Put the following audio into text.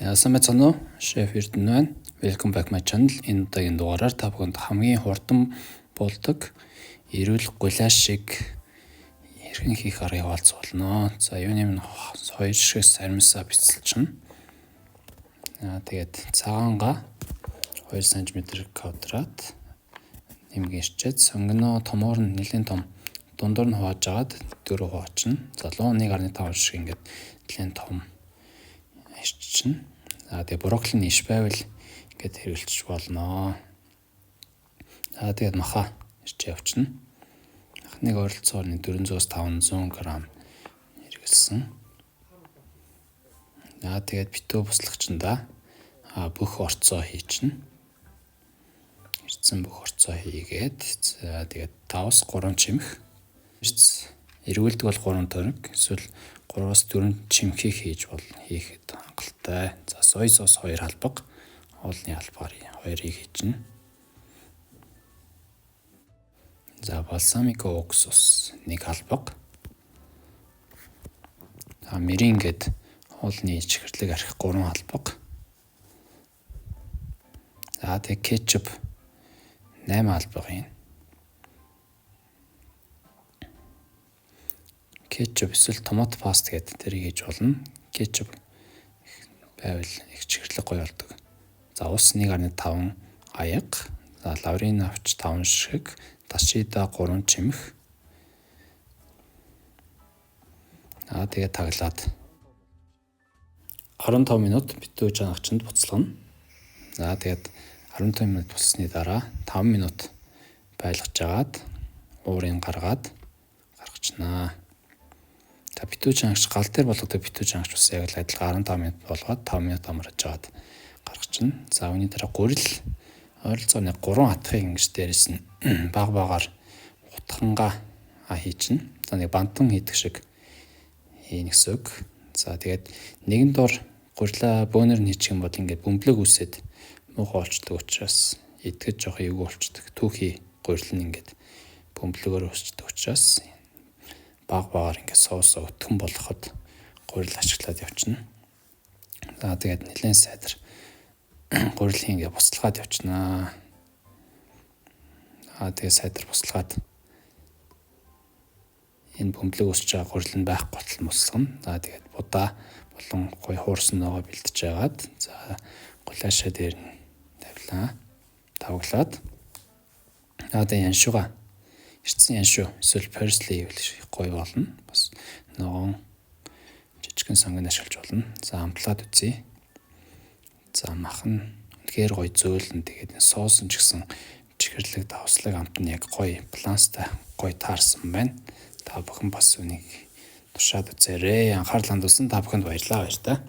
Яасан байцгаана уу? Шеф Эрдэнэ байна. Welcome back my channel. Энэ удаагийн дугаараар та бүхэнд хамгийн хурдан болдог эрүүл гуляш шиг хэрхэн хийх аргыг хуваалцуулна. За юуны минь 2 шигс сармисаа бяцалчихна. Тэгээд цагаанга 2 см квадрат нэмгийн шчээд сонгоно томоор нь нэлээд том дундуур нь хувааж агаад 4 хуваачна. Залуу 1.5 шиг ингээд нэлээд том ирчихнэ. За тэгээ брокколи иш байвал ингээд хэрэглэж болно. За тэгээд маха ирж явчихна. Махныг ойролцоогоор 400-500 г хэрэгэлсэн. За тэгээд битүү буслагчнда бүх орцоо хийчихнэ. Ирсэн бүх орцоо хийгээд за тэгээд 5-3 чимэх. Эргүүлдэг бол 3 тоног эсвэл 3-4 чимхийг хийх хангалттай. За соёй сос 2 халбаг, уулын албаар 2-ыг хийчихнэ. За бальсамико уксус 1 халбаг. За мерингэд уулын чихэрлэг архих 3 халбаг. За тэг кетчуп 8 халбаг юм. Кетчуп эсвэл томат паст гэдэг тэрийг хийж болно. Кетчуп байвал их чихэрлэг гоё болдог. За ус 1.5 аяг, за лаврын авч 5 шиг, дашида 3 чимэх. Тэгээд таглаад 15 минут битүү чанагчанд буцалгана. За тэгээд 15 минут болсны дараа 5 минут байлгаж агаад уурыг гаргачнаа. За битүү чангч гал дээр болгодог битүү чангч бас яг л адилхан 15 минут болгоод 5 минут амарч агаад гаргачихна. За үүний дараа гурил ойролцоогоор 3 хатхыг ингэж дээрээс нь багаар утхангаа хийчихнэ. За нэг бантан хийдэг шиг хийнэ гэсэн үг. За тэгээд нэгэн дор гурилаа бөөнөр нь хийчих юм бол ингээд бөмбөлөг үсээд муухай болчдөг учраас идэгж жоох эвгүй болчдөг. Түүхий гурил нь ингээд бөмбөлөгөөр өсчдөг учраас багаар ингээд соосоо өтгөн болгоход гурил ашиглаад явчихна. За тэгээд нэлээд сайдар гурилын ингээд буцалгаад явчихнаа. Тэгээд сайдар буцалгаад энэ бөмбөлөг өсч байгаа гурил нь байхгүй болтол мусгана. За тэгээд будаа болон гой хуурсан ногоо бэлдэж агаад за гуляшаа дээр нь тавилаа. Тавглаад тэгээд яншууга ирсэн яншуу эсвэл parsley гэвэл гоё болно. Бас ногоон жижигхэн сонгон ашиглаж болно. За амтлаад үзье. За мах нь үнэхээр гоё зөөлөн. Тэгээд соус нь ч гэсэн чихэрлэг давслаг амт нь яг гоё баланстай гоё таарсан байна. Та бүхэн бас үнийг туршаад үзээрэй. Анхаарал хандуулсан та бүхэнд баярлалаа баяр та.